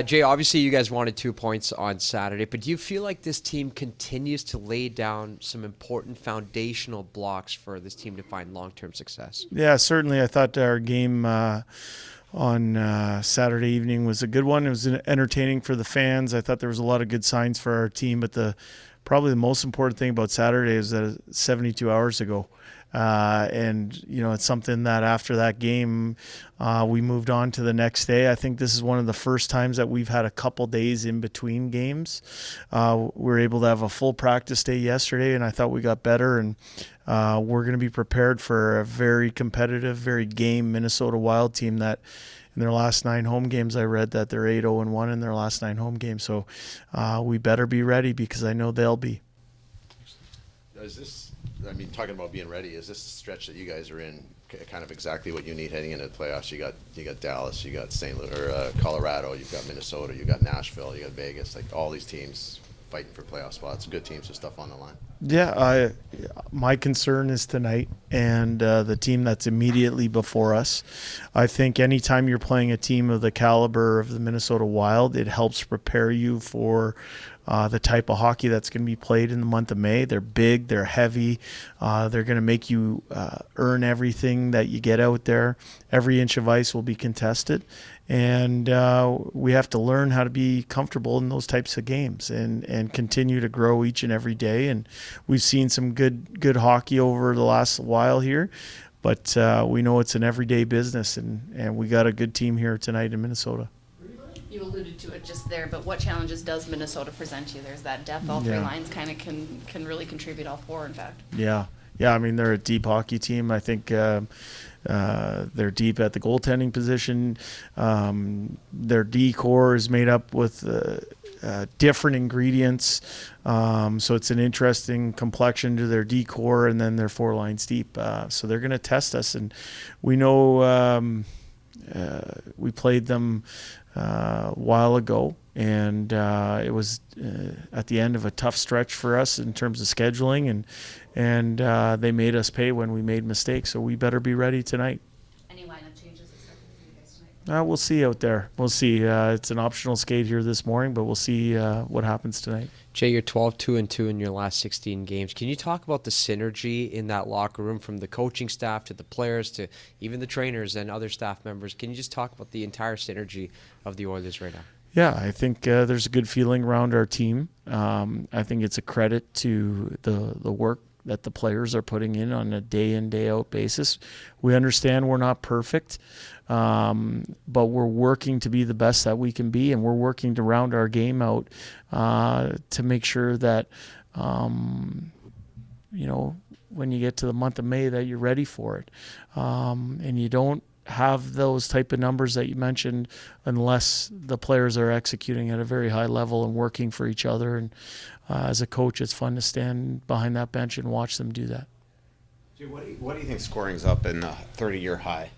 Jay, obviously you guys wanted 2 points on Saturday, but do you feel like this team continues to lay down some important foundational blocks for this team to find long-term success? Yeah, certainly. I thought our game on Saturday evening was a good one. It was entertaining for the fans. I thought there was a lot of good signs for our team, but probably the most important thing about Saturday is that it's 72 hours ago. And it's something that after that game, we moved on to the next day. I think this is one of the first times that we've had a couple days in between games. We were able to have a full practice day yesterday, and I thought we got better. And we're going to be prepared for a very competitive, very game Minnesota Wild team that in their last 9 home games, I read that they're 8-0-1 in their last 9 home games. So we better be ready because I know they'll be. Talking about being ready, is this stretch that you guys are in kind of exactly what you need heading into the playoffs? You got Dallas, you got St. Louis, or Colorado, you've got Minnesota, you got Nashville, you got Vegas, like all these teams fighting for playoff spots, good teams with stuff on the line. Yeah, my concern is tonight and the team that's immediately before us. I think anytime you're playing a team of the caliber of the Minnesota Wild, it helps prepare you for the type of hockey that's going to be played in the month of May. They're big, they're heavy, they're going to make you earn everything that you get out there. Every inch of ice will be contested, and we have to learn how to be comfortable in those types of games and continue to grow each and every day. And we've seen some good hockey over the last while here, but we know it's an everyday business, and we got a good team here tonight in Minnesota. You alluded to it just there, but what challenges does Minnesota present you? There's that depth. All three lines kind of can really contribute, all four, in fact. Yeah. I mean, they're a deep hockey team. I think they're deep at the goaltending position. Their D-core is made up with different ingredients. So it's an interesting complexion to their D-core, and then their 4 lines deep. So they're going to test us. And we know we played them a while ago, and it was at the end of a tough stretch for us in terms of scheduling, and they made us pay when we made mistakes, so we better be ready tonight. Any lineup changes expected for you guys tonight? We'll see out there. We'll see. It's an optional skate here this morning, but we'll see what happens tonight. Jay, you're 12-2-2 in your last 16 games. Can you talk about the synergy in that locker room from the coaching staff to the players to even the trainers and other staff members? Can you just talk about the entire synergy of the Oilers right now? Yeah, I think there's a good feeling around our team. I think it's a credit to the work that the players are putting in on a day in, day out basis. We understand we're not perfect, but we're working to be the best that we can be, and we're working to round our game out to make sure that, when you get to the month of May, that you're ready for it. And you don't have those type of numbers that you mentioned unless the players are executing at a very high level and working for each other. And as a coach, it's fun to stand behind that bench and watch them do that. Dude, what do you think scoring's up in a 30-year high?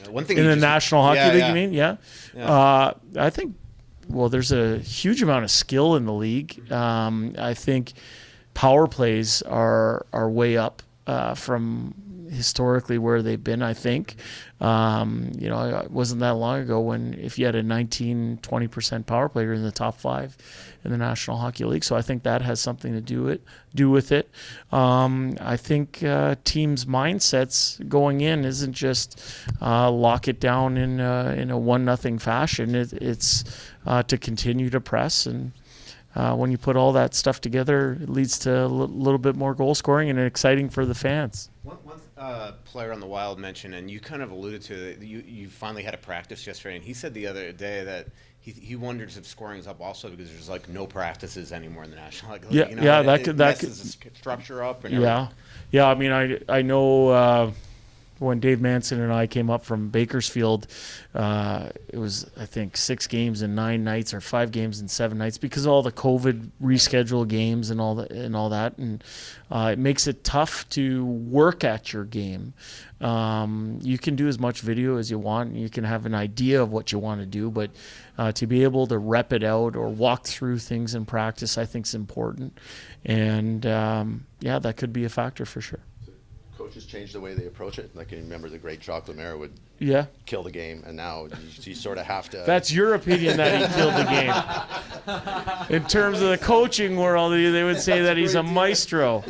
One thing in the National Hockey League, you mean? Yeah. I think, there's a huge amount of skill in the league. I think power plays are way up from historically where they've been, I think. It wasn't that long ago when if you had a 19-20% power play, you're in the top 5 in the National Hockey League. So I think that has something to do with it. I think teams' mindsets going in isn't just lock it down in a 1-0 fashion. It's to continue to press, and when you put all that stuff together, it leads to a little bit more goal scoring and exciting for the fans. One player on the Wild mentioned, and you kind of alluded to it, you finally had a practice yesterday, and he said the other day that he wonders if scoring's up also because there's like no practices anymore in the National League. That messes the structure up. And yeah. I mean, I know. When Dave Manson and I came up from Bakersfield, it was, I think, 6 games in 9 nights or 5 games in 7 nights because of all the COVID rescheduled games and all that. And it makes it tough to work at your game. You can do as much video as you want, and you can have an idea of what you want to do, but to be able to rep it out or walk through things in practice, I think is important. And, that could be a factor for sure. Coach coaches change the way they approach it? Like, I remember the great Jacques Lemaire would Yeah. kill the game, and now you sort of have to. That's your opinion that he killed the game. In terms of the coaching world, they would say that he's a maestro.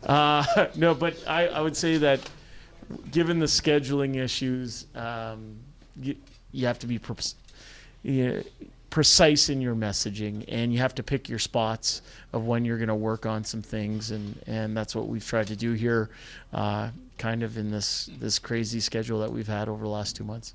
No, but I would say that given the scheduling issues, you have to be precise in your messaging, and you have to pick your spots of when you're going to work on some things, and that's what we've tried to do here, kind of in this crazy schedule that we've had over the last 2 months.